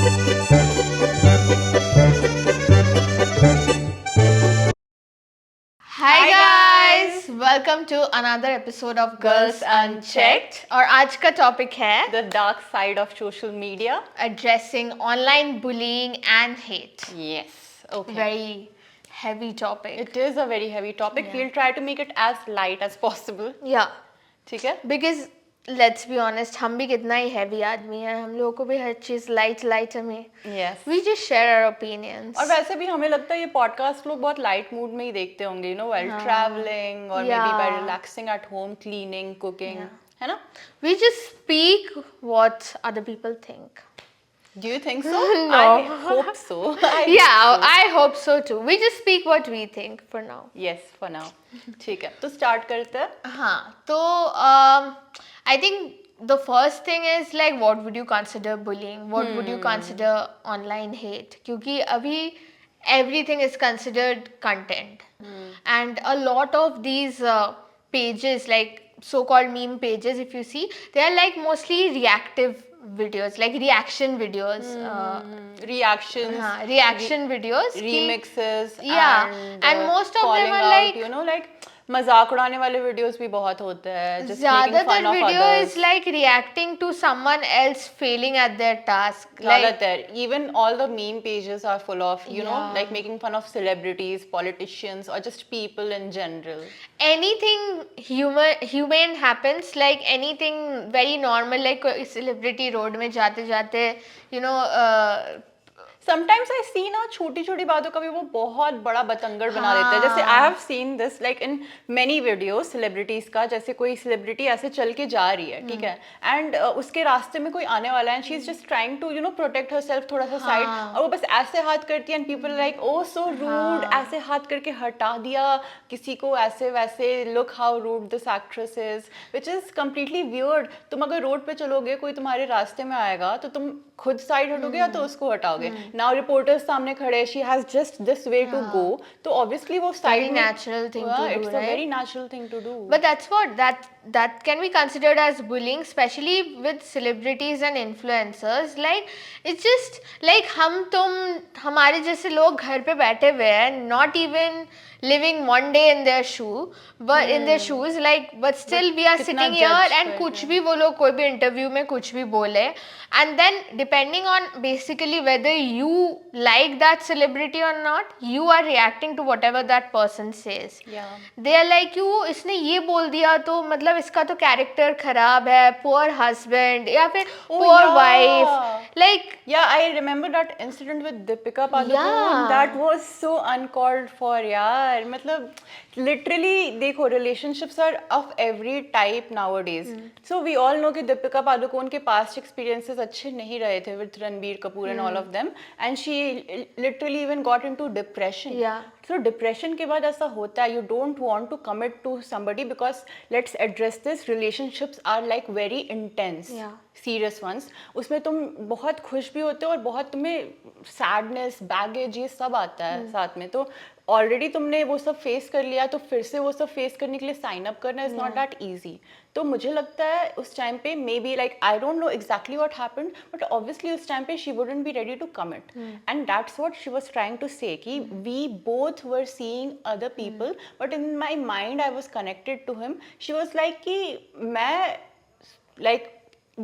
Hi guys, welcome to another episode of Girls Unchecked. और आज का टॉपिक है The dark side of social media. addressing online bullying and hate. Yes. Okay. Very heavy topic. It is a very heavy topic. Yeah. We'll try to make it as light as possible. Yeah, ठीक है? because let's be honest, हम भी कितना ही heavy आदमी हैं, हम लोगों को भी हर चीज़ light हमें. Yes. We just share our opinions. और वैसे भी हमें लगता है ये पॉडकास्ट लोग बहुत लाइट मूड में ही देखते होंगे, while traveling or maybe by relaxing at home, cleaning, cooking, है ना? We just speak what other people think. Do you think so? No. I hope so. I hope so too. We just speak what we think for now. Yes, for now. ठीक है, तो start करते हैं. हाँ, तो I think the first thing is like what would you consider bullying? What would you consider online hate? क्योंकि अभी everything is considered content, and a lot of these pages, like so-called meme pages, if you see, they are like mostly reactive videos, like reaction videos. Reactions. Reaction videos. Remixes. Yeah, and most of them are out, like मजाक उड़ाने वाले videos भी बहुत होते हैं. ज़्यादातर video is like reacting to someone else failing at their task. ज़्यादातर even all the meme pages are full of you know like making fun of celebrities, politicians or just people in general. Anything humane happens, like anything very normal, like कोई celebrity road में जाते जाते Sometimes I see ना छोटी छोटी बातों का भी वो बहुत बड़ा बतंगड़ बना देते हैं. जैसे I have seen this like in many videos celebrities का, जैसे कोई celebrity ऐसे चल के जा रही है, ठीक है, and उसके रास्ते में कोई आने वाला है and she is just trying to protect herself थोड़ा सा side, और वो बस ऐसे हाथ करती है and people like oh so rude, ऐसे हाथ करके हटा दिया किसी को, ऐसे वैसे, look how rude this actress is, which is completely weird. तुम अगर रोड पे चलोगे, कोई तुम्हारे रास्ते में आएगा तो तुम खुद साइड हटोगे या तो उसको हटाओगे. Now reporters सामने खड़े, she has just this way to go, तो obviously वो side very natural thing to do, it's a very natural thing to do. But that's what that can be considered as bullying, especially with celebrities and influencers. Like it's just like हम तुम हमारे जैसे लोग घर पे बैठे हुए हैं, not even living one day in their shoes, like but still we are sitting here and कुछ भी वो लोग कोई भी इंटरव्यू में कुछ भी बोले, and then depending on basically whether you like that celebrity or not, you are reacting to whatever that person says. They are like you इसने ये बोल दिया तो मतलब इसका तो कैरेक्टर खराब है, poor husband या फिर poor wife, like I remember that incident with Deepika Padukone. That was so uncalled for यार. मतलब literally देखो relationships are of every type nowadays. So we all know कि Deepika Padukone के past experiences अच्छे नहीं रहे थे with Ranbir Kapoor and all of them, and she literally even got into depression. So depression के बाद ऐसा होता है, you don't want to commit to somebody because let's address this, relationships are like very intense, serious ones. उसमें तुम बहुत खुश भी होते हो और बहुत तुम्हें sadness, baggage ये सब आता है साथ में. तो ऑलरेडी तुमने वो सब फेस कर लिया तो फिर से वो सब फेस करने के लिए साइन अप करना इज नॉट दैट इजी. तो मुझे लगता है उस टाइम पे maybe like I don't know exactly what happened, but obviously उस टाइम पे she wouldn't be ready to commit, and that's what she was trying to say कि we both were seeing other people but in my mind I was connected to him. She was like कि मैं like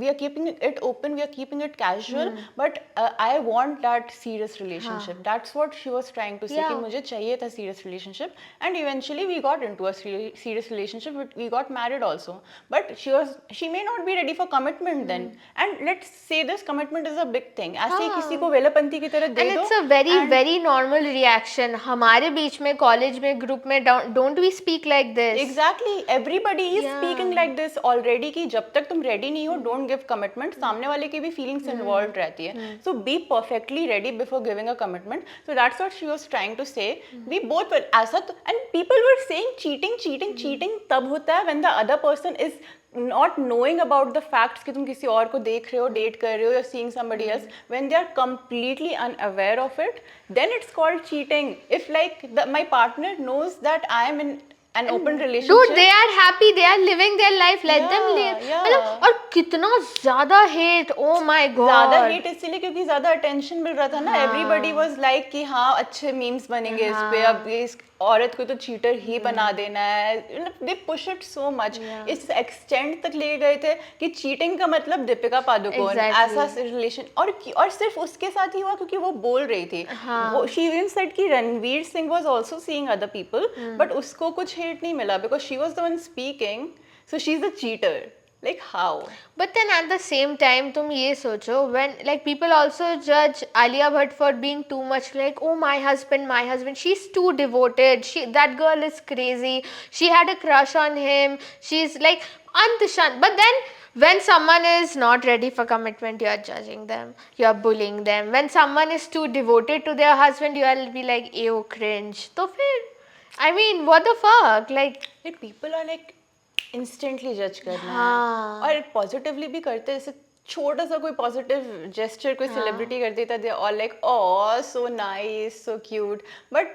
we are keeping it open, we are keeping it casual, but I want that serious relationship. That's what she was trying to say कि मुझे चाहिए था serious relationship, and eventually we got into a serious relationship, but we got married also. But she may not be ready for commitment then, and let's say this commitment is a big thing. ऐसे किसी को वेलापंती की तरह दे दो, and it's a very normal reaction. हमारे बीच में college में group में don't we speak like this? Exactly, everybody is speaking like this already कि जब तक तुम ready नहीं हो don't give commitment. सामने वाले की भी feelings involved रहती है. So be perfectly ready before giving a commitment. So that's what she was trying to say. We both were ऐसा तो, and people were saying cheating तब होता है when the other person is not knowing about the facts कि तुम किसी और को देख रहे हो, डेट कर रहे हो, you're seeing somebody else. When they are completely unaware of it, then it's called cheating. If like my partner knows that I am in an open Dude, relationship. they are happy, they are living their life, let them live. Yeah. मतलब और कितना ज्यादा hate, oh my ज्यादा god. Hate इसलिए क्योंकि ज्यादा attention मिल रहा था ना, एवरीबडी वाज लाइक कि हाँ अच्छे मीम्स बनेंगे इस पे, अब ये इस औरत को तो चीटर ही बना देना है, they push it so much, इस एक्सटेंट तक ले गए थे कि चीटिंग का मतलब दीपिका पादुकोण, ऐसा रिलेशन, और सिर्फ उसके साथ ही हुआ क्योंकि वो बोल रही थी, वो शी इवन सेड कि Ranveer Singh was also seeing other people, but उसको कुछ हेट नहीं मिला because she was the one speaking, so she is the cheater. Like how? But then at the same time, तुम ये सोचो, when like people also judge Alia Bhatt for being too much like, oh my husband, she's too devoted, that girl is crazy, she had a crush on him, she's like Antishan. But then when someone is not ready for commitment, you are judging them, you are bullying them. When someone is too devoted to their husband, you will be like, ew, cringe. तो फिर I mean, what the fuck, like people are like instantly जज करना हाँ. है, और positively भी करते हैं, जैसे छोटा सा कोई पॉजिटिव जेस्चर कोई सेलिब्रिटी कर देता, they all like oh so nice so cute, but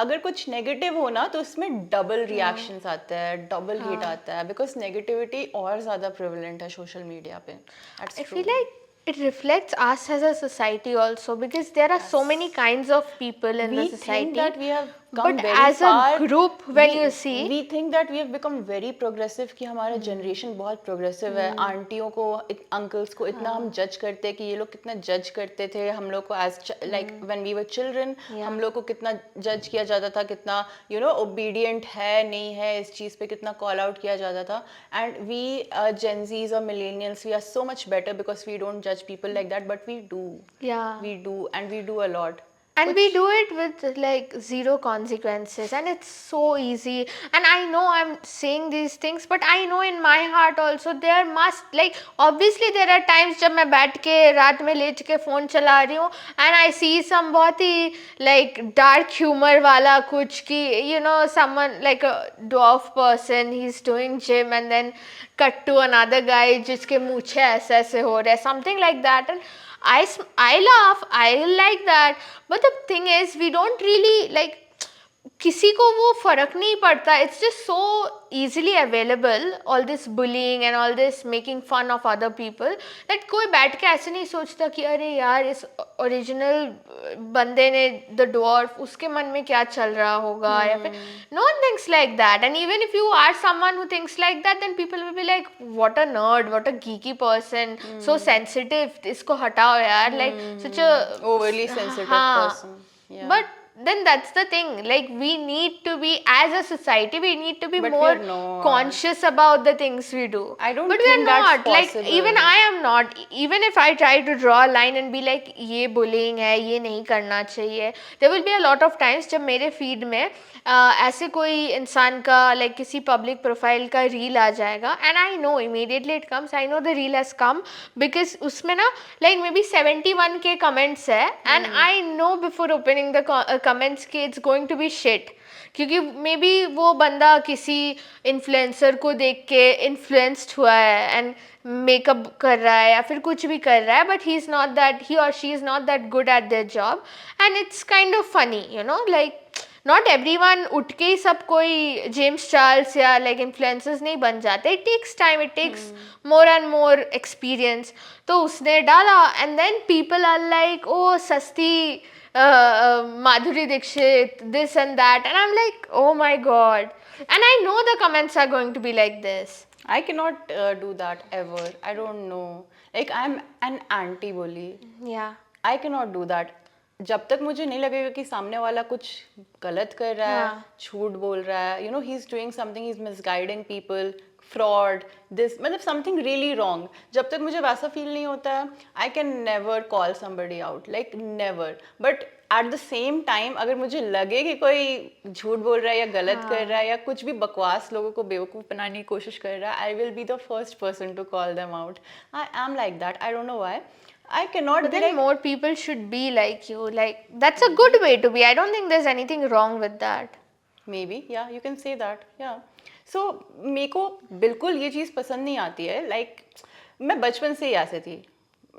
अगर कुछ नेगेटिव हो ना तो उसमें डबल रिएक्शंस आता है, डबल हिट आता है, बिकॉज नेगेटिविटी और ज़्यादा प्रिवलेंट है सोशल मीडिया पे. I feel like it reflects us as a society also, because there are so many kinds of people in the we society. think that we have come but very as far. a group, when we, you see, we think that we have become very progressive, कि हमारा generation बहुत progressive है, आंटियों को uncles को इतना हम जज करते हैं कि ये लोग कितना जज करते थे हम लोग को as like when we were children, हम लोग को कितना जज किया जाता था, कितना यू नो ओबीडियंट है नहीं है, इस चीज़ पे कितना कॉल आउट किया जाता था. एंड वी जेनजीज और millennials, we are so much better because we don't जज people like that, but we do. We do, and we do a lot. and we do it with like zero consequences, and it's so easy. And I know I'm saying these things, but I know in my heart also there must, like obviously there are times जब मैं बैठ के रात में late के phone चला रही हूँ and I see some बहुत ही like dark humor वाला कुछ कि you know someone like a dwarf person, he's doing gym and then cut to another guy जिसके मूछे ऐसे ऐसे हो रहे, something like that, and I laugh, I like that, but the thing is we don't really like, किसी को वो फर्क नहीं पड़ता. It's just so easily available, all this bullying and all this making fun of other people, that कोई बैठ के ऐसे नहीं सोचता कि अरे यार इस ओरिजिनल बंदे ने, the dwarf, उसके मन में क्या चल रहा होगा, या फिर no one thinks like that. And even if you are someone who thinks like that, then people will be like, what a nerd, what a geeky person, so sensitive, इसको हटाओ यार, like such a overly sensitive हाँ. person. Yeah. But then that's the thing, like we need to be, as a society we need to be But more we're not. conscious about the things we do. I don't but think we're that's not possible. like, even I am not, even if I try to draw a line and be like ये bullying है, ये नहीं करना चाहिए, there will be a lot of times जब मेरे feed में ऐसे कोई इंसान का like किसी public profile का reel आ जाएगा, and I know immediately it comes, I know the reel has come because उसमें ना like maybe 71K comments है, and I know before opening the comments कि it's going to be shit, क्योंकि may be वो बंदा किसी influencer को देख के इन्फ्लुएंस्ड हुआ है एंड मेकअप कर रहा है या फिर कुछ भी कर रहा है, but he is not that, he और she is not that good at their job, and it's kind of funny, you know, like not everyone उठ के ही सब कोई जेम्स चार्ल्स या लाइक इन्फ्लुएंसर्स नहीं बन जाते. It takes time, it takes more and more experience. तो उसने डाला and then people are like oh सस्ती Madhuri Dixit, this and that, and I'm like, oh my god. And I know the comments are going to be like this. I cannot do that ever. I don't know. Like I'm an anti-bully. Yeah. I cannot do that. जब तक मुझे नहीं लगेगा कि सामने वाला कुछ गलत कर रहा है, झूठ बोल रहा है, you know, he's doing something, he's misguiding people, fraud, this, मतलब something really wrong. जब तक मुझे वैसा feel नहीं होता है, I can never call somebody out, like never. But at the same time, अगर मुझे लगे कि कोई झूठ बोल रहा है या गलत कर रहा है या कुछ भी बकवास लोगों को बेवकूफ़ बनाने की कोशिश कर रहा है, I will be the first person to call them out. I am like that. I don't know why. I cannot. But be then like, more people should be like you. Like that's a good way to be. I don't think there's anything wrong with that. Maybe, yeah, you can say that. Yeah. So मेरे को बिल्कुल ये चीज़ पसंद नहीं आती है. Like मैं बचपन से ही ऐसे थी.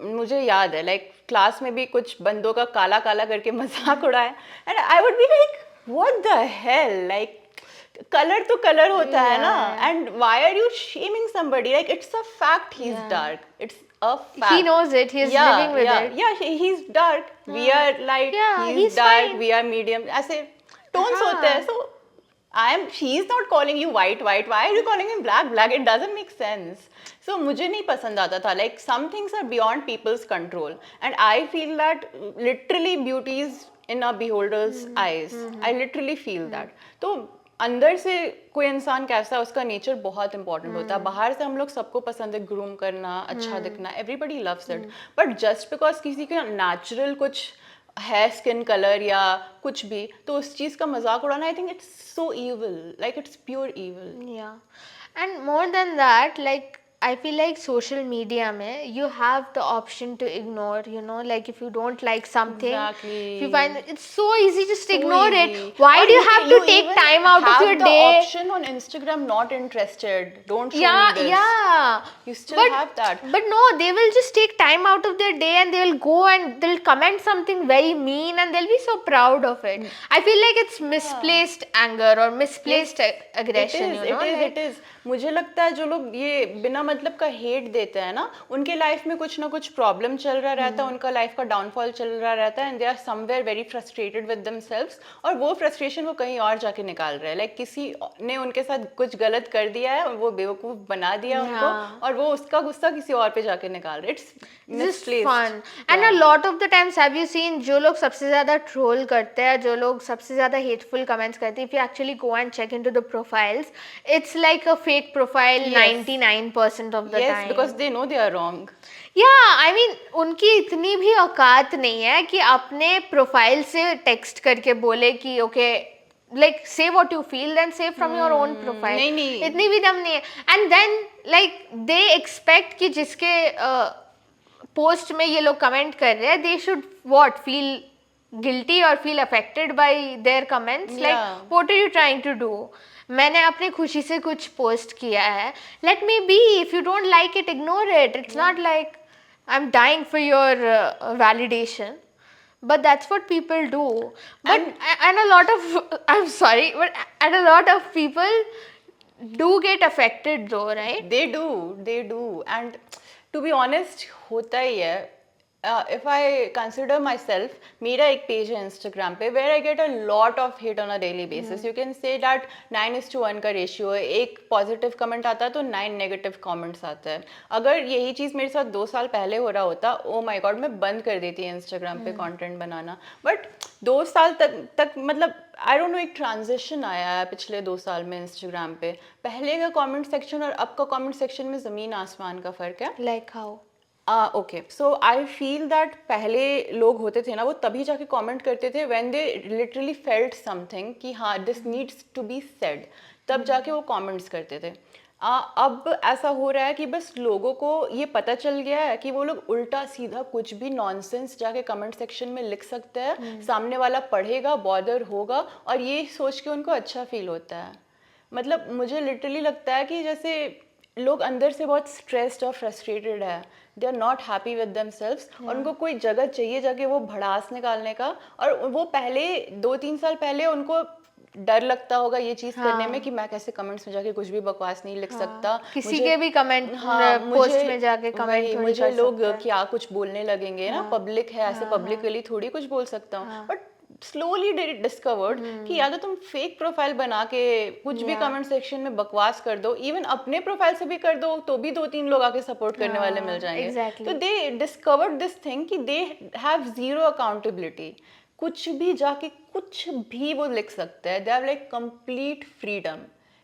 मुझे याद है लाइक क्लास में भी कुछ बंदों का काला काला करके मजाक उड़ाया, and I would be like what the hell, like colour तो कलर होता है ना, Yeah. And why are you shaming somebody, like it's a fact he is Yeah. Dark, it's a fact. He knows it. He's living with it. Yeah, he's dark, we are light, Yeah, he's he's dark, fine. we are medium, ऐसे tones हाँ. होते हैं. So she's not calling you white, why are you calling him black, it doesn't make sense. So मुझे नहीं पसंद आता था, like some things are beyond people's control, and I feel that literally beauty is in a beholder's eyes. I literally feel that. तो अंदर से कोई इंसान कैसा है, उसका नेचर बहुत इंपॉर्टेंट होता है. बाहर से हम लोग सबको पसंद है ग्रूम करना, अच्छा दिखना, everybody loves it, but just because किसी का नेचुरल कुछ है स्किन कलर या कुछ भी, तो उस चीज़ का मजाक उड़ाना, I think it's so evil, like it's pure evil. Yeah. And more than that, like I feel like social media mein you have the option to ignore, you know, like if you don't like something, Exactly. if you find it's so easy, just So ignore easy. it. Why Or do you have to take even time out of have your the day? option on Instagram, not interested, don't show Yeah, me this. yeah. You still But- have that. But no, they will just take time out of their day and they will go and they'll comment something very mean and they'll be so proud of it. I feel like it's misplaced anger or misplaced aggression, you know. It is. मुझे लगता है जो लोग ये बिना मतलब का hate देते हैं ना, उनके लाइफ में कुछ ना कुछ प्रॉब्लम चल रहा रहता है, उनका लाइफ का डाउनफॉल चल रहा रहता है, and they are somewhere very frustrated with themselves, और वो फ्रस्ट्रेशन वो कहीं और जाके निकाल रहे हैं. लाइक किसी ने उनके साथ कुछ गलत कर दिया है और वो बेवकूफ बना दिया उनको, और वो उसका गुस्सा किसी और पे जाके निकाल रहे. It's Just fun. And a lot of the times have you seen जो लोग सबसे ज़्यादा troll करते हैं, जो लोग सबसे ज़्यादा hateful comments करते हैं, if you actually go and check into the profiles, it's like a fake profile 99% of the yes, time. because they know they are wrong. Yeah, I mean उनकी इतनी भी औकात नहीं है कि अपने प्रोफाइल से टेक्स्ट करके बोले कि okay, like say what you feel, then say from your own profile. नहीं. इतनी भी दम नहीं है. And then like they expect कि जिसके पोस्ट में ये लोग कमेंट कर रहे हैं, they should what feel guilty और feel affected by their comments. Like what are you trying to do? मैंने अपनी खुशी से कुछ पोस्ट किया है, let me be. If you don't like it, ignore it. It's not like I am dying for your validation, but that's what people do. But and a lot of I'm sorry, but and a lot of people do get affected though, right? They do, and to be honest होता ही है. If I consider myself, मेरा एक page है Instagram पे where I get a lot of hate on a daily basis. You can say that 9:1 का ratio है. एक positive comment आता है तो 9 नेगेटिव कमेंट्स आते हैं. अगर यही चीज़ मेरे साथ 2 साल पहले हो रहा होता, ओ माय गॉड, मैं बंद कर देती Instagram पे कंटेंट बनाना. बट 2 साल तक मतलब आई डोंट नो, एक ट्रांजिशन आया है पिछले 2 साल में Instagram पे. पहले का कमेंट सेक्शन और अब का कमेंट सेक्शन में ज़मीन आसमान का फ़र्क है. Like how? Okay, so I feel that पहले लोग होते थे ना, वो तभी जाके कमेंट करते थे when they literally felt something कि हाँ this needs to be said, तब जाके वो कमेंट्स करते थे. अब ऐसा हो रहा है कि बस लोगों को ये पता चल गया है कि वो लोग उल्टा सीधा कुछ भी नॉनसेंस जाके कमेंट सेक्शन में लिख सकते हैं. सामने वाला पढ़ेगा, बॉदर होगा, और ये सोच के उनको अच्छा फील होता है. मतलब मुझे लिटरली लगता है कि जैसे लोग अंदर से बहुत स्ट्रेस्ड और फ्रस्ट्रेटेड है, they are not happy with themselves, और उनको कोई जगह चाहिए जाके वो भड़ास निकालने का. और वो पहले 2-3 साल पहले उनको डर लगता होगा ये चीज़ करने में कि मैं कैसे कमेंट्स में जाके कुछ भी बकवास नहीं लिख सकता, किसी के भी कमेंट पोस्ट में जाके कमेंट मुझे लोग क्या कुछ बोलने लगेंगे ना, पब्लिक है, ऐसे पब्लिकली थोड़ी कुछ बोल सकता हूँ. बट स्लोली डिस्कवर्ड कि या तो तुम फेक प्रोफाइल बना के कुछ भी कमेंट सेक्शन में बकवास कर दो, इवन अपने प्रोफाइल से भी कर दो, तो भी 2-3 लोग आके सपोर्ट करने वाले मिल जाएंगे. exactly. तो दे डिस्कवर्ड दिस थिंग कि दे हैव जीरो अकाउंटेबिलिटी. कुछ भी जाके कुछ भी वो लिख सकते हैं. They have like complete freedom.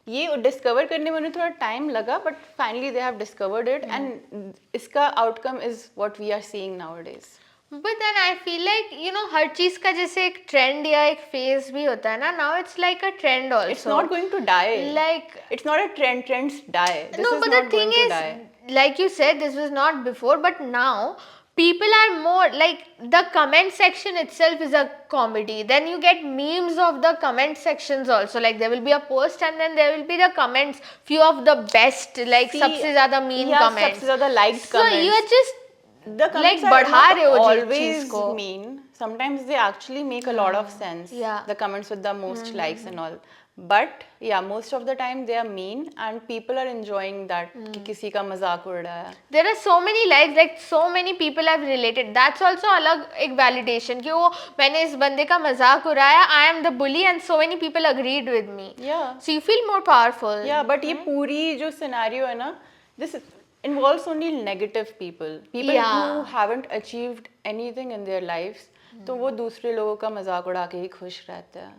ये डिस्कवर करने में उन्हें थोड़ा टाइम लगा, but finally they have discovered it, and इसका outcome is what we are seeing nowadays. But then I feel like, you know, हर चीज का जैसे एक ट्रेंड या एक फेज भी होता है ना. Now it's like a trend also. It's not going to die. Like it's not a trend. Trends die. This no, is but not the thing going is, to die. like you said, this was not before, but now people are more like, the comment section itself is a comedy. Then you get memes of the comment sections also. Like there will be a post and then there will be the comments, few of the best, like See, सबसे ज़्यादा mean yeah, comments. सबसे ज़्यादा liked so comments. you are just The comments like are बढ़ा not रहे हो चीज़ always को. mean. Sometimes they actually make a lot of sense. Yeah. The comments with the most likes and all. But या most of the time they are mean and people are enjoying that कि किसी का मजाक उड़ रहा है. There are so many likes, like so many people have related. That's also अलग एक validation कि वो मैंने इस बंदे का मजाक उड़ाया. I am the bully and so many people agreed with me. Yeah. So you feel more powerful. Yeah, but ये पूरी जो scenario है ना, this involves only negative people. People who haven't achieved anything in their lives. तो वो दूसरे लोगों का मजाक उड़ा के ही खुश रहते हैं.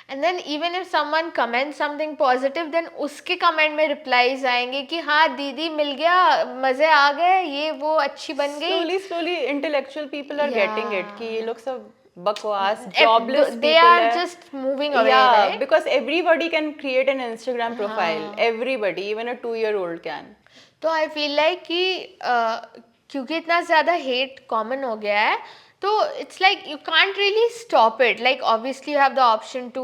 And then even if someone comments something positive, then उसके comment में replies आएंगे कि हाँ दीदी मिल गया, मजे आ गए, ये वो अच्छी बन गई. Slowly intellectual people are getting it कि ये लोग सब बकवास jobless people they are just moving away, right? Because everybody can create an Instagram profile. Everybody, even a 2-year-old can. तो I feel like कि क्योंकि इतना ज़्यादा hate common हो गया है, तो it's like you can't really stop it. Like obviously you have the option to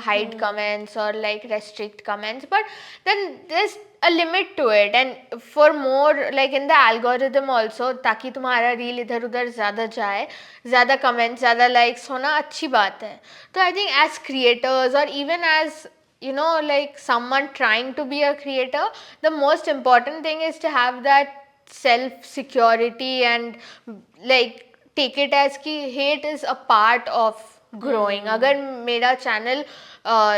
hide comments or like restrict comments, but then there's a limit to it, and for more like in the algorithm also, ताकि तुम्हारा reel इधर उधर ज़्यादा जाए, ज़्यादा comments, ज़्यादा likes होना अच्छी बात है. तो I think as creators or even as like someone trying to be a creator, the most important thing is to have that self security and like take it as कि hate is a part of growing. अगर मेरा channel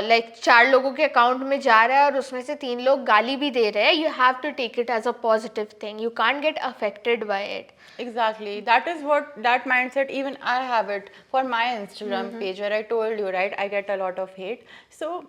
like 4 लोगों के account में जा रहा है और उसमें से 3 लोग गाली भी दे रहे हैं, you have to take it as a positive thing. You can't get affected by it. Exactly. That is what, that mindset, even I have it for my Instagram page where I told you, right, I get a lot of hate. So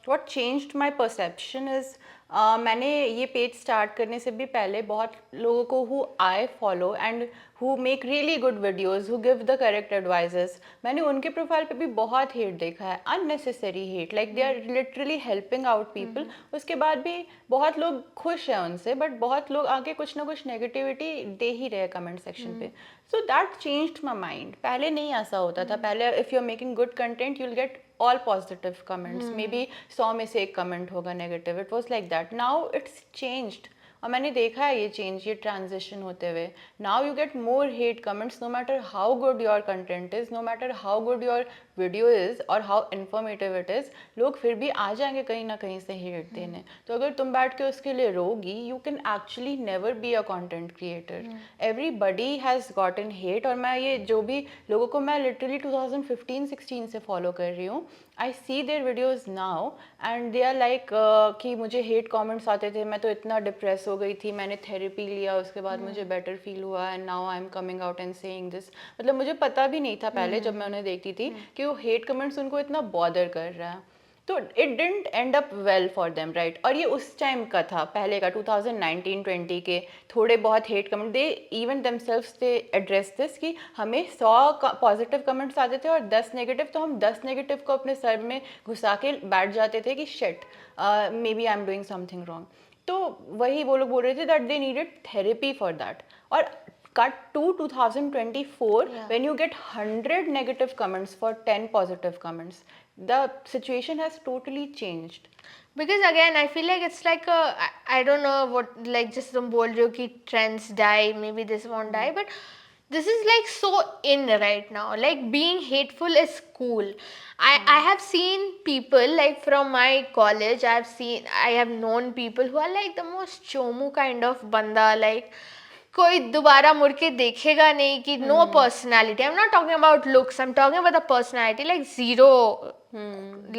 what changed my perception is मैंने ये page start करने से भी पहले बहुत लोगों को who I follow and who make really good videos, who give the correct advices, मैंने उनके प्रोफाइल पे भी बहुत हेट देखा है, unnecessary hate, like they are literally helping out people. उसके बाद भी बहुत लोग खुश हैं उनसे, but बहुत लोग आके कुछ ना कुछ नेगेटिविटी दे ही रहे कमेंट सेक्शन पे. So that changed my mind. पहले नहीं ऐसा होता था. पहले if you're making good content, you'll get all positive comments. Maybe 100 में से एक comment होगा negative. It was like that. Now it's changed. और मैंने देखा है ये चेंज, ये ट्रांजिशन होते हुए. Now you get more hate comments, no matter how good your content is, no matter how good your video is और हाउ इन्फॉर्मेटिव इट इज, लोग फिर भी आ जाएंगे कहीं ना कहीं से हेट देने. तो अगर तुम बैठ के उसके लिए रोगी, you can actually never be a content creator. Everybody has gotten hate. और मैं ये जो भी लोगों को मैं लिटरली 2015-16 से फॉलो कर रही हूँ, I see their videos now and they are like कि मुझे hate comments आते थे, मैं तो इतना डिप्रेस हो गई थी, मैंने थेरेपी लिया, उसके बाद मुझे बेटर फील हुआ and now I am coming out and saying this. मतलब मुझे पता भी नहीं था पहले जब मैं उन्हें देखती थी कि वो हेट कमेंट्स उनको इतना बॉदर कर रहा है. तो it didn't and up well for them, right. और ये उस टाइम का था, पहले का 2019-20 के थोड़े बहुत hate comment. They even themselves they address this कि हमें 100 पॉजिटिव कमेंट्स आते थे और 10 नेगेटिव, तो हम 10 नेगेटिव को अपने सर में घुसा के बैठ जाते थे कि shit maybe I am doing something wrong. तो वही वो लोग बोल रहे थे that they needed therapy for that. और cut to 2024 when you get 100 negative comments for 10 positive comments, the situation has totally changed. Because again I feel like it's like I don't know what, like just तुम बोल रहे हो कि trends die, maybe this won't die, but this is like so in right now. Like being hateful is cool. I have seen people like from my college, I have known people who are like the most chomu kind of banda, like कोई दोबारा मुड़ के देखेगा नहीं कि no personality. I am not talking about looks, I am talking about the personality, like zero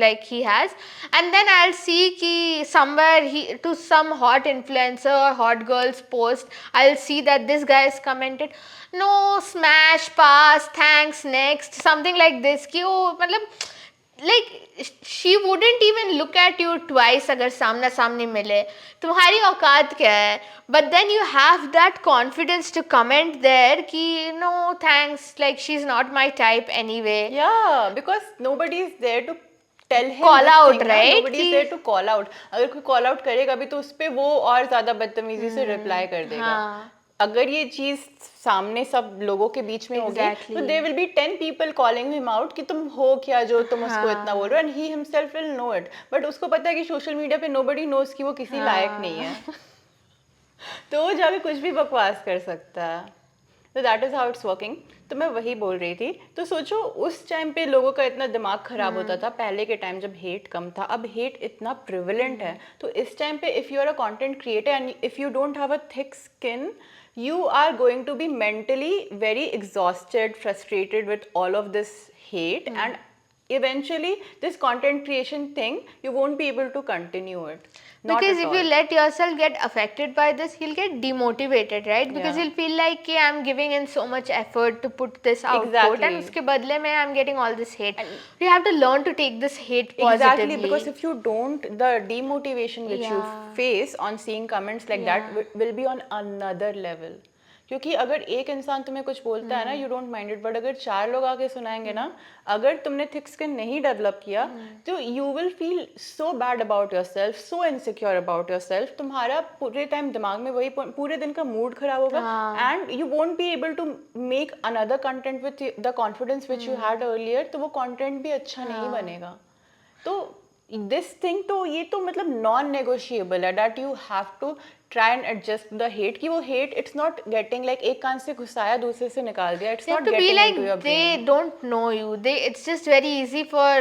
like he has. And then I'll see ki somewhere to some hot influencer or hot girl's post, I'll see that this guy has commented no, smash, pass, thanks, next, something like this कि वो मतलब like she wouldn't even look at you twice अगर सामना सामने मिले. तुम्हारी औकात क्या है? But then you have that confidence to comment there कि no thanks, like she's not my type anyway. Yeah, because nobody is there to tell him call out thing, right. Nobody is there to call out. अगर कोई call out करेगा भी तो उस पे वो और ज़्यादा बदतमीजी से reply कर देगा. हाँ. अगर ये चीज सामने सब लोगों के बीच में होगी तो there will be 10 people calling him out कि तुम हो क्या जो तुम उसको इतना बोल रहे हो, and he himself will know it. But उसको पता है कि सोशल मीडिया पे nobody knows कि वो किसी लायक नहीं है. तो वो जाके कुछ भी बकवास कर सकता है. तो that is how it's working. तो मैं वही बोल रही थी। तो सोचो उस टाइम पे लोगों का इतना दिमाग खराब होता था, पहले के टाइम जब हेट कम था, अब हेट इतना प्रिविलेंट है। तो इस टाइम पे if you are a content creator and if you don't have a thick skin, you are going to be mentally very exhausted, frustrated with all of this hate, and eventually this content creation thing, you won't be able to continue it. Not because at if all. you let yourself get affected by this, you'll get demotivated, right? Because Yeah. you'll feel like कि I'm giving in so much effort to put this output, Exactly. and उसके बदले में I'm getting all this hate. And You have to learn to take this hate exactly, positively. because if you don't, the demotivation which you Yeah. face on seeing comments like that will be on another level. क्योंकि अगर एक इंसान तुम्हें कुछ बोलता है ना, you don't mind it, but अगर 4 लोग आके सुनाएंगे ना, अगर तुमने थिक स्किन नहीं डेवलप किया, तो you will feel so bad about yourself, so insecure about yourself. तुम्हारा पूरे टाइम दिमाग में वही, पूरे दिन का मूड खराब होगा, and you won't be able to make another content with the confidence which you had earlier, तो वो कंटेंट भी अच्छा नहीं बनेगा। तो दिस थिंग, तो ये तो मतलब नॉन नेगोशिएबल है, that you have to try and adjust the hate, कि वो hate it's not getting like एक कान से घुसाया दूसरे से निकाल दिया, it's You not have to be getting like into your they brain. don't know you. It's just very easy for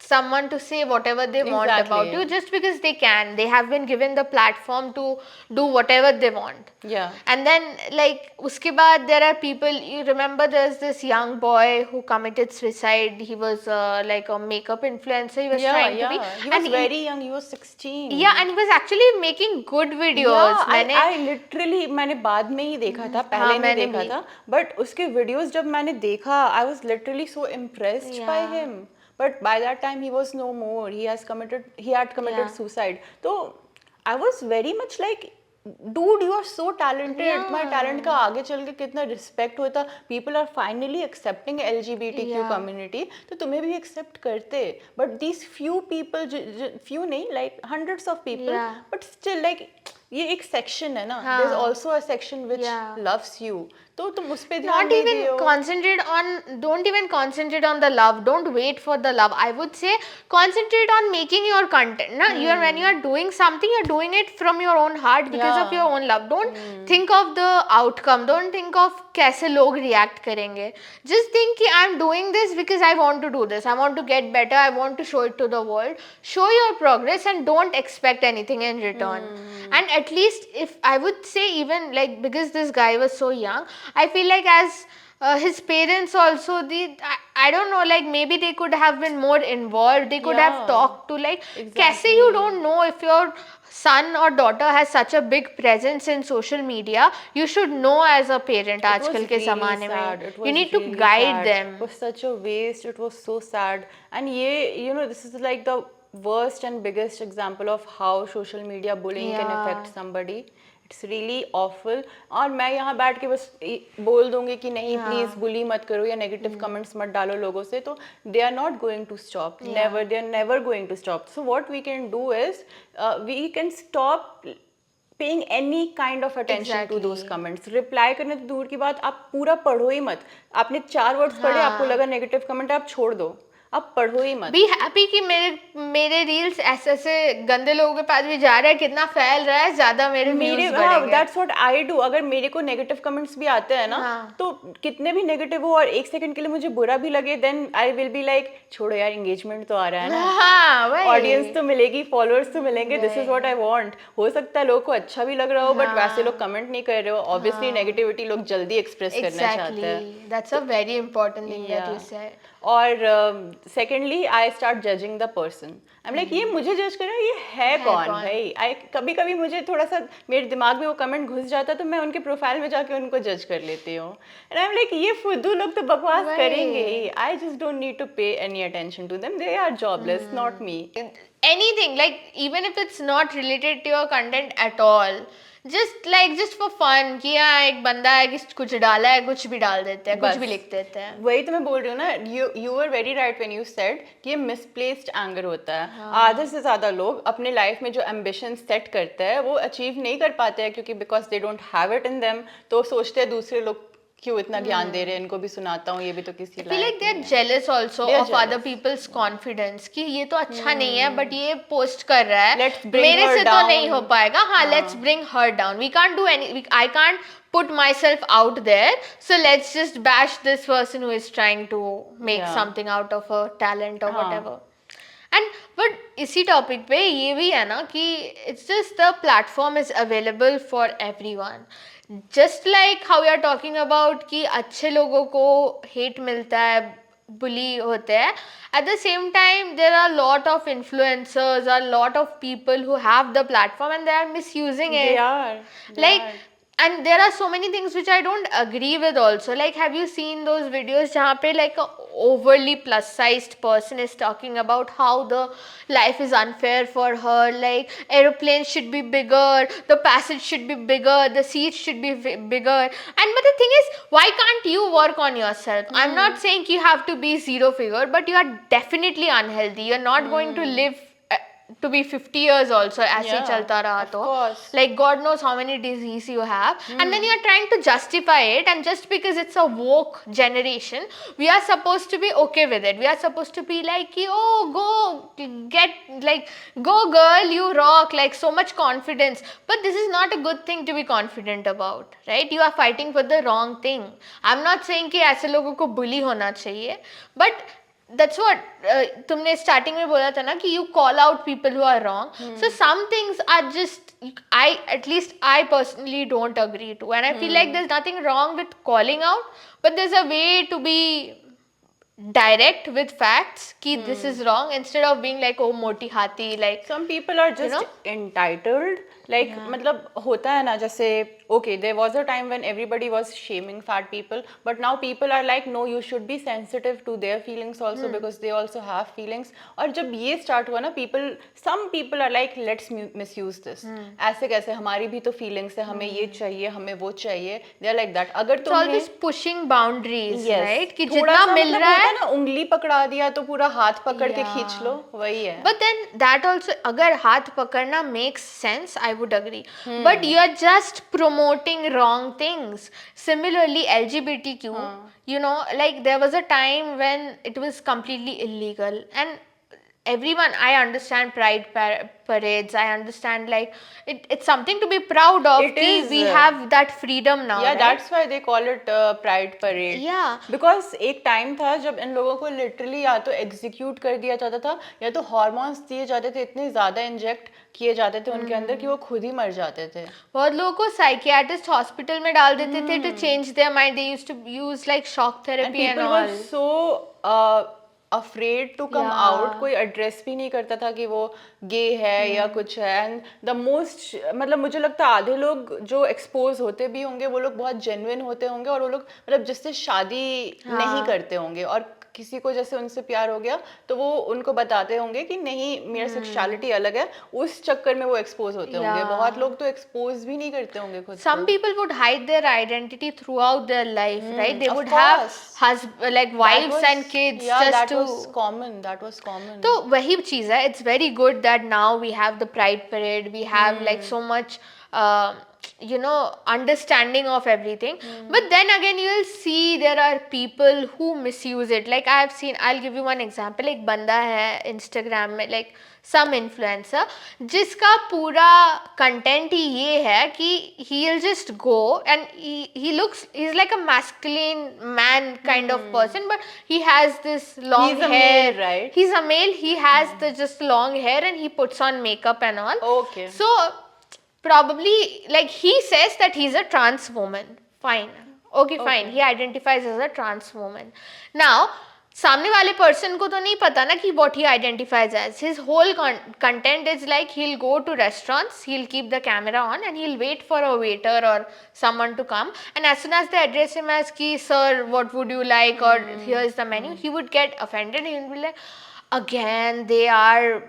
someone to say whatever they want about Exactly. you just because they can. They have been given the platform to do whatever they want. Yeah. And then like uske baad there are people, you remember there's this young boy who committed suicide. He was like a makeup influencer. He was trying to be, He was and very young, he was 16. yeah, and he was actually making good videos. Yeah, मैंने I literally, मैंने बाद में ही देखा था, पहले नहीं मैंने देखा भी। था, बट उसके videos जब मैंने देखा, I was literally so impressed by Yeah. him. But by that time he was no more. He had committed Yeah. suicide. तो I was very much like, dude, you are so talented. तुम्हारे talent का आगे चल के कितना respect होता. People are finally accepting LGBTQ Yeah. community. तो तुम्हें भी accept करते. But these few people, few नहीं, like hundreds of people. Yeah. But still like, ये एक section है ना. हाँ. There's also a section which Yeah. loves you. तो तुम उस पे ध्यान Not नहीं even दियो. don't even concentrate on the love. Don't wait for the love. I would say concentrate on making your content. Na? When you are doing something, you're doing it from your own heart because of your own love. Don't think of the outcome. Don't think of कैसे लोग react करेंगे. Just think कि I'm doing this because I want to do this. I want to get better. I want to show it to the world. Show your progress and don't expect anything in return. And at least if I would say, even like, because this guy was so young, I feel like as his parents also, I don't know, like maybe they could have been more involved. They could have Yeah. talked to, like, Exactly. कैसे you don't know if your son or daughter has such a big presence in social media. You should know as a parent It was आजकल के really ज़माने sad. में. It You was need to really guide sad. them. It was such a waste. It was so sad. And ये, this is like the worst and biggest example of how social media bullying can Yeah. affect somebody. It's really awful. और मैं यहाँ बैठ के बस बोल दूंगी कि नहीं, प्लीज बुली मत करो या नेगेटिव कमेंट्स मत डालो लोगों से, तो they are not going to stop. Never. They are never going to stop. So what we can do is we can stop paying any kind of attention to those comments. Reply करने तो दूर की बात, आप पूरा पढ़ो ही मत. आपने 4 वर्ड्स पढ़े, आपको लगा नेगेटिव कमेंट है, आप छोड़ दो, आप पढ़ो ही मत. बी हैप्पी कि मेरे रील्स ऐसे ऐसे गंदे लोगों के पास भी जा रहा है, कितना फैल रहा है, ज्यादा मेरे व्यूज बढ़ेंगे. That's what I do. अगर मेरे को नेगेटिव कमेंट्स भी आते हैं ना, तो कितने भी नेगेटिव हो और 1 सेकंड के लिए मुझे बुरा भी लगे, then I will be like, छोड़ो यार, एंगेजमेंट तो आ रहा है ना, ऑडियंस तो मिलेगी, फॉलोअर्स तो मिलेंगे, this is what I want. हो सकता है लोगों को अच्छा भी लग रहा हो, बट वैसे लोग कमेंट नहीं कर रहे हो. ऑब्वियसली नेगेटिविटी लोग जल्दी एक्सप्रेस करना चाहते हैं. That's a very important thing that you said. और secondly I start judging the person. I am like, ये मुझे जज कर रहा है, ये है कौन भाई. आई कभी कभी मुझे थोड़ा सा मेरे दिमाग में वो कमेंट घुस जाता, तो मैं उनके प्रोफाइल में जाके उनको जज कर लेती हूँ. एंड आई एम लाइक, ये फुद्दू लोग तो बकवास करेंगे ही. I just don't need to pay any attention to them. They are jobless, not me. Anything, like even if it's not related to your content at all, just for fun, कि हाँ एक बंदा है कि कुछ डाला है, कुछ भी डाल देते हैं, कुछ भी लिख देते हैं. वही तो मैं बोल रही हूँ ना, you were very right when you said कि ये misplaced anger होता है. आधे से ज़्यादा लोग अपने लाइफ में जो ambition सेट करते हैं वो अचीव नहीं कर पाते हैं, क्योंकि because they don't have it in them, तो सोचते हैं दूसरे लोग क्यों इतना ज्ञान दे रहे हैं, इनको भी सुनाता हूँ, ये भी तो किसी I feel like like they're नहीं है। jealous also They are of other jealous. people's confidence कि ये तो अच्छा नहीं है but ये post कर रहा है, Let's bring मेरे her से तो नहीं down. हो पाएगा, हाँ let's हाँ। bring her down. We can't do any, I can't put myself out there, so let's just bash this person who is trying to make Yeah. something out of a talent or हाँ। whatever. And but इसी topic पे ये भी है ना कि it's just the platform is available for everyone. Just like how we are talking about कि अच्छे लोगों को hate मिलता है, bully होते हैं, at the same time there are lot of influencers, a lot of people who have the platform and they are misusing it. They are. They Like, are. and there are so many things which I don't agree with also. Like, have you seen those videos जहाँ पे like a overly plus sized person is talking about how the life is unfair for her, like aeroplanes should be bigger, the passage should be bigger, the seats should be bigger. And but the thing is, why can't you work on yourself? I'm not saying you have to be zero figure, but you are definitely unhealthy. You're not going to live to be 50 years also ऐसे ही Yeah, चलता रहा of तो course. like God knows how many diseases you have, and then you are trying to justify it, and just because it's a woke generation we are supposed to be okay with it. We are supposed to be like, oh go get, like, go girl, you rock, like so much confidence. But this is not a good thing to be confident about, right? You are fighting for the wrong thing. I'm not saying कि ऐसे लोगों को bully होना चाहिए, but that's what तुमने starting में बोला था ना कि you call out people who are wrong. So some things are just, at least I personally don't agree to, and I feel like there's nothing wrong with calling out, but there's a way to be direct with facts कि this is wrong, instead of being like, oh moti hati, like Some people are just know? entitled. Like मतलब होता है ना, जैसे okay, there was a time when everybody was shaming fat people, but now people are like, no, you should be sensitive to their feelings also because they also have feelings. और जब ये start हुआ ना, some people are like, let's misuse this. ऐसे कैसे, हमारी भी तो feelings है, हमें ये चाहिए, हमें वो चाहिए. They are like that. अगर it's all तुम्हें this pushing boundaries, Yes. right? कि थोड़ा जितना सा मिल मतलब रहा होता है है ना, उंगली पकड़ा दिया तो पूरा हाथ पकड़ के Yeah. खींच लो, वही है. But then that also, अगर हाथ पकड़ना makes sense, I would agree. But you are just promoting wrong things. Similarly, LGBTQ, you know, like there was a time when it was completely illegal, and everyone, I understand pride parades, I understand like it's something to be proud of It कि is. we have that freedom now, Yeah, right? that's why they call it Pride Parade. Yeah. Because एक time था जब इन लोगों को literally या तो execute कर दिया जाता था या तो हॉर्मोन्स दिए जाते थे, इतने ज़्यादा इंजेक्ट किए जाते थे उनके अंदर कि वो खुद ही मर जाते थे. बहुत लोगों को साइकियाट्रिस्ट हॉस्पिटल में डाल देते थे to change their mind. They used to use like shock And therapy and people were all. so afraid to come Yeah. out. कोई एड्रेस भी नहीं करता था कि वो गे है या कुछ है. एंड द मोस्ट, मतलब मुझे लगता है आधे लोग जो एक्सपोज होते भी होंगे वो लोग बहुत जेन्युइन होते होंगे और वो लोग मतलब जिससे शादी नहीं करते होंगे और किसी को जैसे उनसे प्यार हो गया तो वो उनको बताते होंगे कि नहीं मेरा सेक्सुअलिटी अलग है, उस चक्कर में वो एक्सपोज होते होंगे. Yeah. बहुत लोग तो एक्सपोज भी नहीं करते होंगे खुद Some को. people would hide their identity throughout their life, right? They of would have course. like That wives was- and kids yeah, just that to. was common. That was common. तो वही चीज़ है. It's very good that now we have the Pride Parade. We have like so much, you know, understanding of everything. But then again, you'll see there are people who misuse it. Like I have seen. I'll give you one example. एक बंदा है Instagram में, like some influencer, जिसका पूरा content ही ये है कि he'll just go and he's like a masculine man kind of person, but he has this long He's a hair. male, right? He's a male. He has the just long hair and he puts on makeup and all. Okay. So probably like he says that he's a trans woman. Fine. Okay, fine. He identifies as a trans woman. Now, सामने वाले person को तो नहीं पता ना कि what he identifies as. His whole content is like he'll go to restaurants, he'll keep the camera on and he'll wait for a waiter or someone to come, and as soon as they address him as ki, sir, what would you like, or here's the menu, he would get offended. He would be like, again they are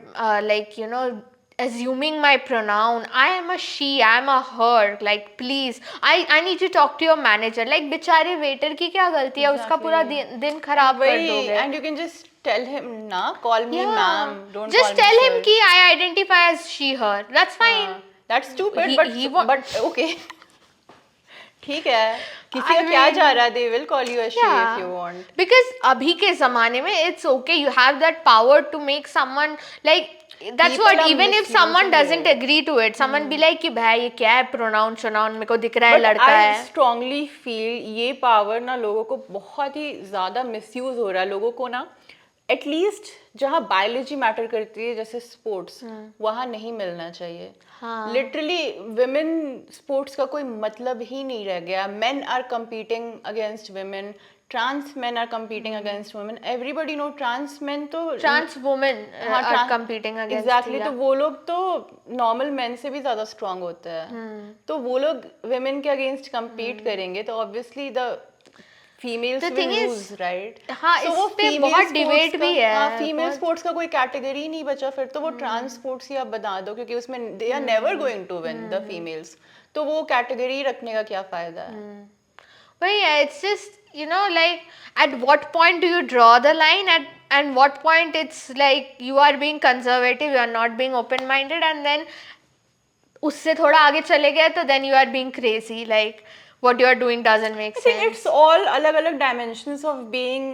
like, you know, assuming my pronoun. I am a she, I am a her, like please I need to talk to your manager. Like बेचारे waiter की क्या गलती है, उसका पूरा दिन खराब कर वही, दोगे. and you can just tell him na, call me ma'am, don't just call me tell sir. him कि I identify as she her. That's fine. That's stupid, He- but he wa- but okay. ठीक है, किसी का क्या जा रहा है, they will call you a she if you want. Because अभी के ज़माने में it's okay, you have that power to make someone like that's People what are even if someone misusing doesn't it. agree to it, someone be like कि भाई ये क्या है pronoun मेरे को दिख रहा है But लड़का I है. strongly feel ये power ना लोगों को बहुत ही ज़्यादा misuse हो रहा है, लोगों को ना एटलीस्ट जहाँ बायोलॉजी मैटर करती है जैसे स्पोर्ट्स वहाँ नहीं मिलना चाहिए. हाँ. लिटरली विमेन स्पोर्ट्स का कोई मतलब ही नहीं रह गया. Men are competing against women, trans men are competing against women. Everybody know trans men तो Trans women are competing against. Exactly तो वो लोग तो नॉर्मल मेन से भी ज्यादा स्ट्रांग होते हैं. तो वो लोग विमेन के अगेंस्ट कम्पीट करेंगे तो obviously the females will lose, right? हाँ, इस पे बहुत डिबेट भी है. हाँ, फीमेल स्पोर्ट्स का कोई कैटेगरी नहीं बचा फिर तो वो ट्रांस स्पोर्ट्स ही आप बता दो क्योंकि उसमें they are never going to win the females. तो वो कैटेगरी रखने का क्या फायदा है? But yeah, it's just, you know, like at what point do you draw the line and what point it's like you are being conservative, you are not being open minded, and then उससे थोड़ा आगे चले गए तो then you are being crazy, like what you are doing doesn't make I think sense. it's all अलग-अलग dimensions of being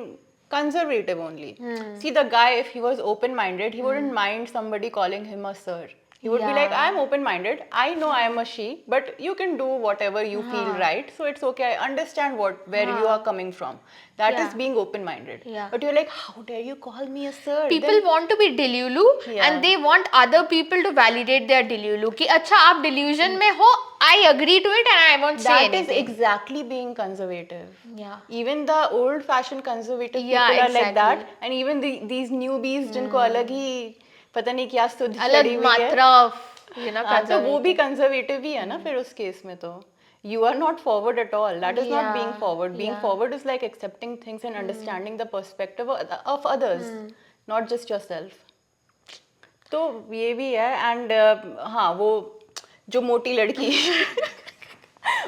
conservative only. See the guy, if he was open-minded, he wouldn't mind somebody calling him a sir. He would be like, I am open-minded. I know I am a she, but you can do whatever you feel right. So it's okay. I understand where you are coming from. That is being open-minded. Yeah. But you're like, how dare you call me a sir? People want to be delulu and they want other people to validate their delulu कि अच्छा आप delusion में हो, I agree to it and I won't say anything. That is exactly being conservative. Yeah. Even the old-fashioned conservative Yeah, people are like exactly. that, and even these newbies जिनको अलग ही पता नहीं क्या शुद्ध अलग चढ़ी हुई है. मात्रा you know हाँ, तो वो भी कंजर्वेटिव ही है ना फिर उस केस में तो. You are not forward at all. That is not being forward. Being forward is like accepting things and understanding the perspective of others, not just yourself. तो ये भी है. एंड हाँ, वो जो मोटी लड़की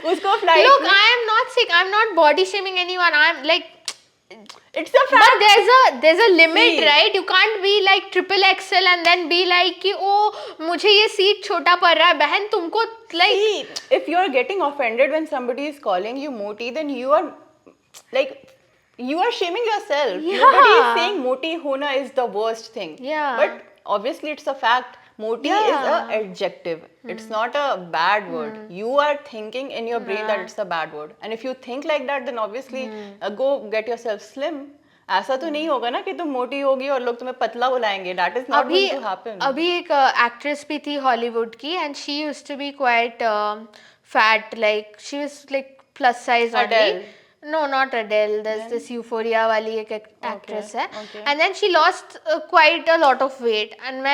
उसको flight. Look, I am not sick. I'm not body shaming anyone. I'm like, It's a fact. but there's a limit, See. right? You can't be like triple XL and then be like कि ओ मुझे ये seat छोटा पड़ रहा है बहन तुमको like. See, if you are getting offended when somebody is calling you moti, then you are like you are shaming yourself. Yeah. Nobody is saying moti hona is the worst thing. Yeah. But obviously it's a fact. Moti is a adjective. It's not a bad word. You are thinking in your brain that it's a bad word. And if you think like that, then obviously go get yourself slim. ऐसा तो नहीं होगा ना कि तुम मोटी होगी और लोग तुम्हें पतला बुलाएंगे. That is not going to happen. अभी एक एक्ट्रेस भी थी हॉलीवुड की and she used to be quite fat, like she was like plus size only. Adele. No, not Adele. There's this Euphoria वाली एक actress है. okay. And then she lost quite a lot of weight. And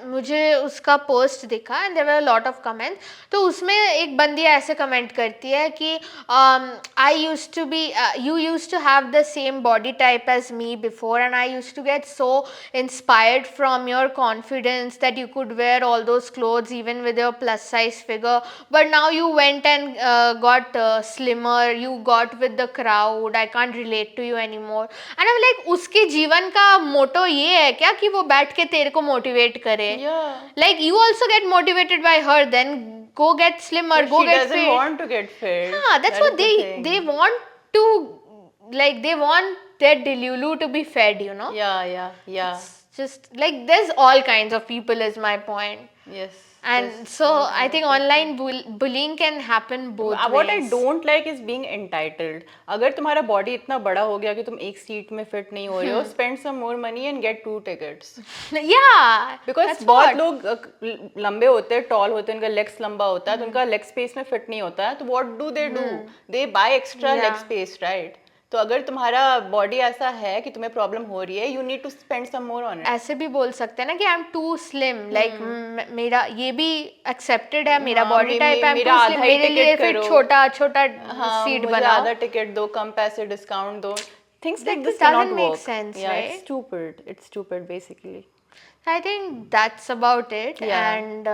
मुझे उसका post दिखा and there were a lot of comments. तो उसमें एक बंदी ऐसे comment करती है कि I used to be, you used to have the same body type as me before and I used to get so inspired from your confidence that you could wear all those clothes even with your plus size figure. But now you went and got slimmer, you got with the crowd, I can't relate to you anymore. And I'm like, उसके जीवन का मोटो ये है क्या कि वो बैठ के तेरे को मोटिवेट करे? Yeah. Like you also get motivated by her, then go get slimmer, But go she get doesn't fit. want to get fit. Yeah, that's That what is the thing. they want to, like they want their delulu to be fed, you know. Yeah. Just like there's all kinds of people is my point. Yes. And so I think online bullying can happen both What I ways. don't like is being entitled. अगर तुम्हारा body इतना बड़ा हो गया कि तुम एक seat में फिट नहीं हो रहे हो, spend some more money and get 2 tickets. Yeah. Because that's बहुत what. लोग लंबे होते हैं, टॉल होते हैं, उनका लेग्स लंबा होता है, तो उनका लेग स्पेस में फिट नहीं होता है, तो what do? They buy extra leg space, right? तो अगर तुम्हारा बॉडी ऐसा है कि तुम्हें प्रॉब्लम हो रही है, you need to spend some more on it. ऐसे भी बोल सकते हैं ना कि I am too slim, like मेरा ये भी एक्सेप्टेड है, मेरा बॉडी टाइप है, मेरा आधा ही मेरे लिए टिकट फिर करो, छोटा छोटा हाँ, सीट मुझे बनाओ. आधा टिकट दो, कम पैसे डिस्काउंट दो. Things like this doesn't cannot make work. sense, Yeah, right? it's stupid. It's stupid basically. I think that's about it. Yeah. And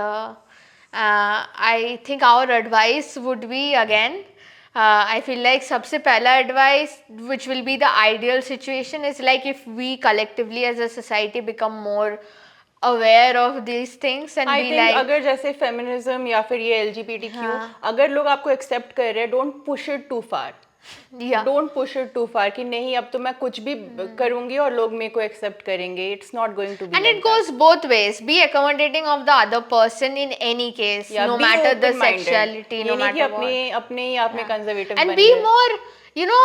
I think our advice would be again, I feel like सबसे पहला advice which will be the ideal situation is like if we collectively as a society become more aware of these things and I be think like, अगर जैसे feminism या फिर ये LGBTQ, हाँ. अगर लोग आपको एक्सेप्ट कर रहे हैं, don't push it too far, yeah. Don't push it too far कि नहीं अब तो मैं कुछ भी करूंगी और लोग मेरे को एक्सेप्ट करेंगे. It's not going to be And like it goes both ways. Be accommodating of the other person in any case, no matter the sexuality, no matter what. अपने ही आप में conservative And be more, you know,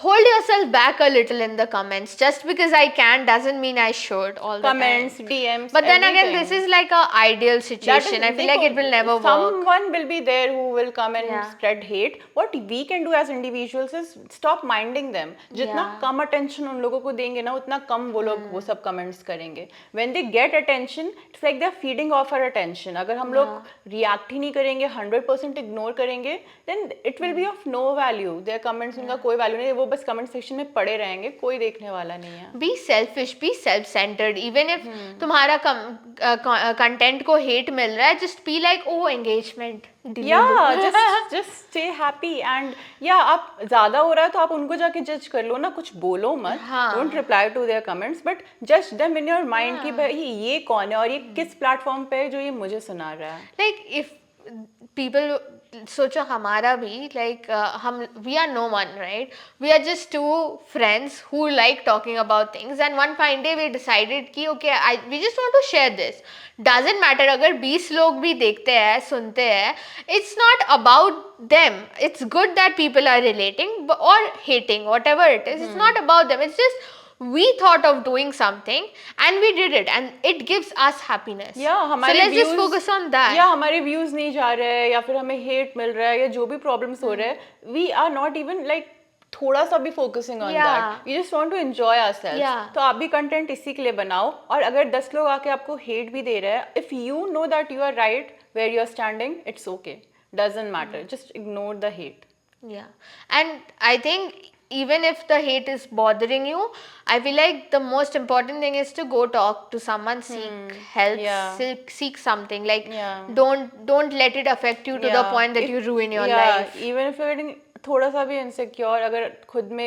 hold yourself back a little in the comments. Just because I can doesn't mean I should all the comments, time. DMs, But then again, everything. this is like a ideal situation. I feel like it will never work. Someone will be there who will come and Yeah. spread hate. What we can do as individuals is stop minding them. जितना Yeah. कम attention उन लोगों को देंगे ना, उतना कम वो लोग वो सब comments करेंगे. When they get attention, it's like they're feeding off our attention. अगर हम लोग react ही नहीं करेंगे, 100% ignore करेंगे, then it will be of no value. Their comments उनका कोई value नहीं, वो बस comment section में पड़े रहेंगे, कोई देखने वाला नहीं है. Be selfish, be self-centered. Even if तुम्हारा कंटेंट को hate मिल रहा है, just be like, oh, engagement. Yeah, just stay happy and yeah, आप ज़्यादा हो रहा है तो आप उनको जाके जज कर लो ना, कुछ बोलो मत. हाँ. Don't reply to their comments, but judge them in your mind कि भाई ये कौन है और ये किस प्लेटफॉर्म पे है जो ये मुझे सुना रहा है. Like if people सोचो हमारा भी like हम we are no one, right? We are just two friends who like talking about things and one fine day we decided कि okay we just want to share this. Doesn't matter अगर 20 लोग भी देखते हैं सुनते हैं, it's not about them. It's good that people are relating or hating, whatever it is. It's not about them. It's just we thought of doing something and we did it and it gives us happiness. Yeah, so हमारे let's just views, focus on that. या हमारे views नहीं जा रहे हैं या फिर हमें हेट मिल रहा है या जो भी प्रॉब्लम्स हो रहे हैं, we are not even like थोड़ा सा भी focusing on that. We just want to enjoy ourselves. तो आप भी कंटेंट इसी के लिए बनाओ और अगर 10 लोग आके आपको हेट भी दे रहे हैं, if you know that you are right where you are standing, it's okay, doesn't matter, just ignore the hate. Yeah, and I think even if the hate is bothering you, I feel like the most important thing is to go talk to someone, seek help, Yeah. seek something. Like Yeah. don't let it affect you to the point that you ruin your life. Even if you थोड़ा सा भी insecure, अगर खुद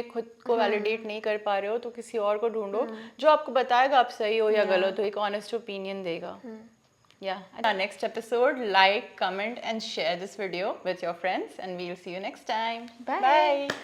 को validate नहीं कर पा रहे हो तो किसी और को ढूंढो जो आपको बताएगा आप सही हो या गलत हो, एक ऑनेस्ट ओपिनियन देगा. Yeah. In our next episode, like, comment and share this video with your friends and we'll see you next time. Bye. Bye.